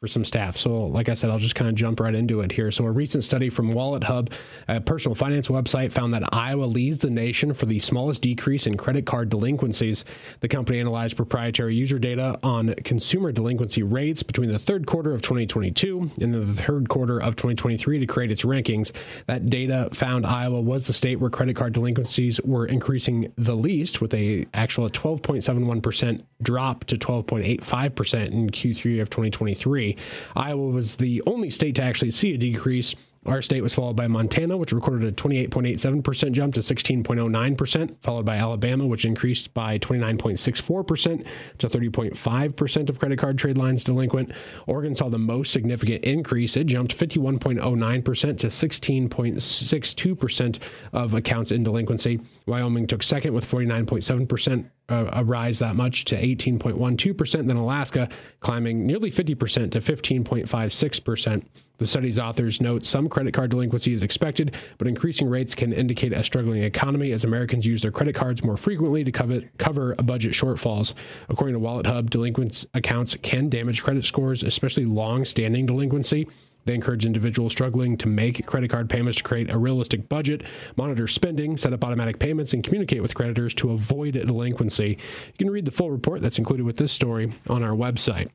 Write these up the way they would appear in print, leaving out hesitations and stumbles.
for some staff. So like I said, I'll just kind of jump right into it here. So a recent study from Wallet Hub, a personal finance website, found that Iowa leads the nation for the smallest decrease in credit card delinquencies. The company analyzed proprietary user data on consumer delinquency rates between the third quarter of 2022 and the third quarter of 2023 to create its rankings. That data found Iowa was the state where credit card delinquencies were increasing the least, with a actual 12.71% drop to 12.85% in Q3 of 2023. Iowa was the only state to actually see a decrease. Our state was followed by Montana, which recorded a 28.87% jump to 16.09%, followed by Alabama, which increased by 29.64% to 30.5% of credit card trade lines delinquent. Oregon saw the most significant increase. It jumped 51.09% to 16.62% of accounts in delinquency. Wyoming took second with 49.7%, a rise that much to 18.12%. Then Alaska climbing nearly 50% to 15.56%. The study's authors note some credit card delinquency is expected, but increasing rates can indicate a struggling economy as Americans use their credit cards more frequently to cover budget shortfalls. According to Wallet Hub, delinquent accounts can damage credit scores, especially long-standing delinquency. They encourage individuals struggling to make credit card payments to create a realistic budget, monitor spending, set up automatic payments, and communicate with creditors to avoid delinquency. You can read the full report that's included with this story on our website.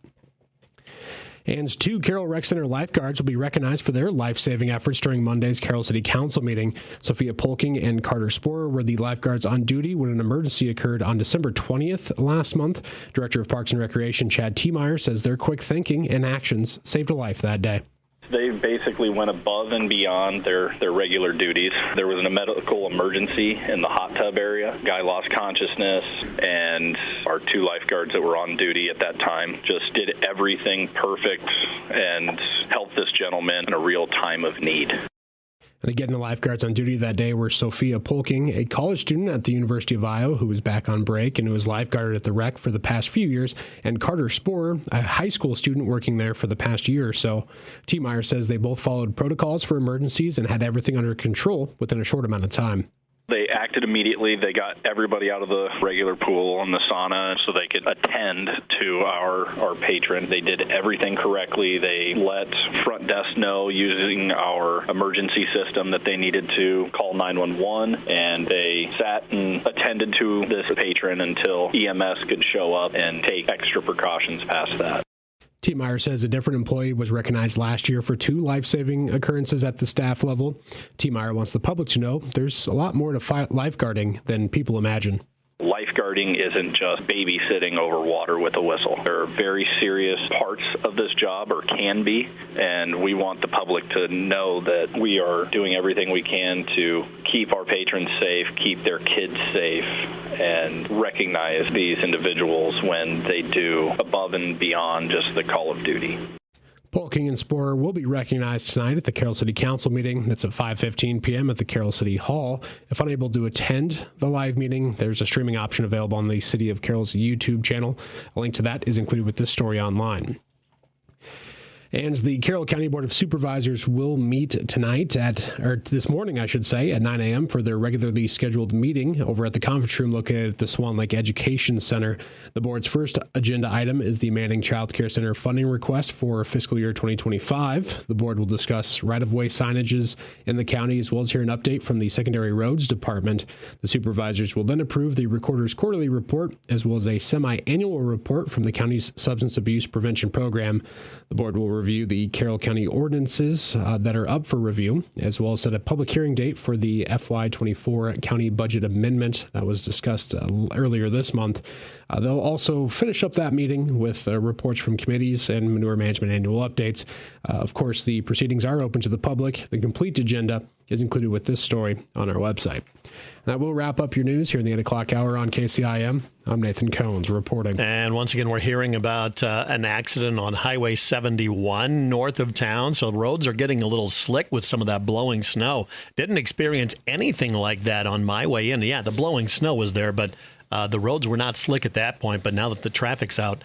And 2 Carroll Rec Center lifeguards will be recognized for their life-saving efforts during Monday's Carroll City Council meeting. Sophia Polking and Carter Sporer were the lifeguards on duty when an emergency occurred on December 20th last month. Director of Parks and Recreation Chad Tiemeyer says their quick thinking and actions saved a life that day. They basically went above and beyond their regular duties. There was a medical emergency in the hot tub area. Guy lost consciousness, and our 2 lifeguards that were on duty at that time just did everything perfect and helped this gentleman in a real time of need. And again, the lifeguards on duty that day were Sophia Polking, a college student at the University of Iowa who was back on break and who was lifeguarded at the rec for the past few years, and Carter Sporer, a high school student working there for the past year or so. Tiemeyer says they both followed protocols for emergencies and had everything under control within a short amount of time. They acted immediately. They got everybody out of the regular pool and the sauna so they could attend to our patron. They did everything correctly. They let front desk know using our emergency system that they needed to call 911, and they sat and attended to this patron until EMS could show up and take extra precautions past that. Tiemeyer says a different employee was recognized last year for 2 life-saving occurrences at the staff level. Tiemeyer wants the public to know there's a lot more to lifeguarding than people imagine. Lifeguarding isn't just babysitting over water with a whistle. There are very serious parts of this job, or can be, and we want the public to know that we are doing everything we can to keep our patrons safe, keep their kids safe, and recognize these individuals when they do above and beyond just the call of duty. Polking and Sporer will be recognized tonight at the Carroll City Council meeting. That's at 5:15 p.m. at the Carroll City Hall. If unable to attend the live meeting, there's a streaming option available on the City of Carroll's YouTube channel. A link to that is included with this story online. And the Carroll County Board of Supervisors will meet tonight this morning, I should say, at 9 a.m. for their regularly scheduled meeting over at the conference room located at the Swan Lake Education Center. The board's first agenda item is the Manning Child Care Center funding request for fiscal year 2025. The board will discuss right-of-way signages in the county, as well as hear an update from the Secondary Roads Department. The supervisors will then approve the recorder's quarterly report, as well as a semi-annual report from the county's substance abuse prevention program. The board will review the Carroll County ordinances that are up for review, as well as set a public hearing date for the FY24 county budget amendment that was discussed earlier this month. They'll also finish up that meeting with reports from committees and manure management annual updates. Of course, the proceedings are open to the public. The complete agenda is included with this story on our website. That will wrap up your news here in the 8 o'clock hour on KCIM. I'm Nathan Cohns reporting. And once again, we're hearing about an accident on Highway 71 north of town. So roads are getting a little slick with some of that blowing snow. Didn't experience anything like that on my way in. Yeah, the blowing snow was there, but the roads were not slick at that point. But now that the traffic's out,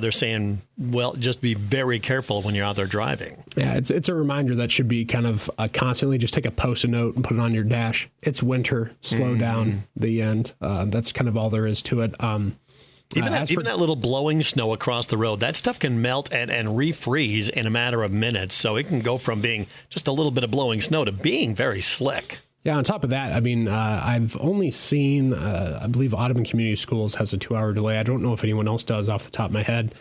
they're saying, well, just be very careful when you're out there driving. Yeah, it's a reminder that should be kind of constantly just take a Post-it note and put it on your dash. It's winter. Slow down. The end. That's kind of all there is to it. Even that little blowing snow across the road, that stuff can melt and refreeze in a matter of minutes. So it can go from being just a little bit of blowing snow to being very slick. Yeah, on top of that, I mean, I've only seen, I believe Audubon Community Schools has a 2-hour delay. I don't know if anyone else does off the top of my head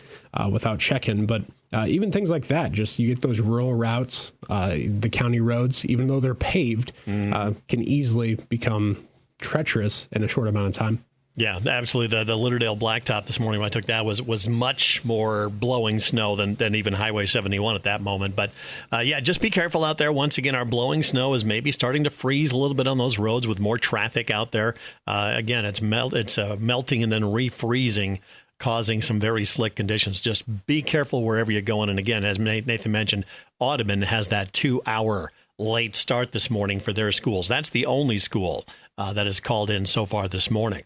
without checking, but even things like that, just you get those rural routes, the county roads, even though they're paved, can easily become treacherous in a short amount of time. Yeah, absolutely. The Lauderdale Blacktop this morning when I took that was much more blowing snow than even Highway 71 at that moment. But yeah, just be careful out there. Once again, our blowing snow is maybe starting to freeze a little bit on those roads with more traffic out there. Again, it's melting and then refreezing, causing some very slick conditions. Just be careful wherever you're going. And again, as Nathan mentioned, Audubon has that 2-hour late start this morning for their schools. That's the only school that has called in so far this morning.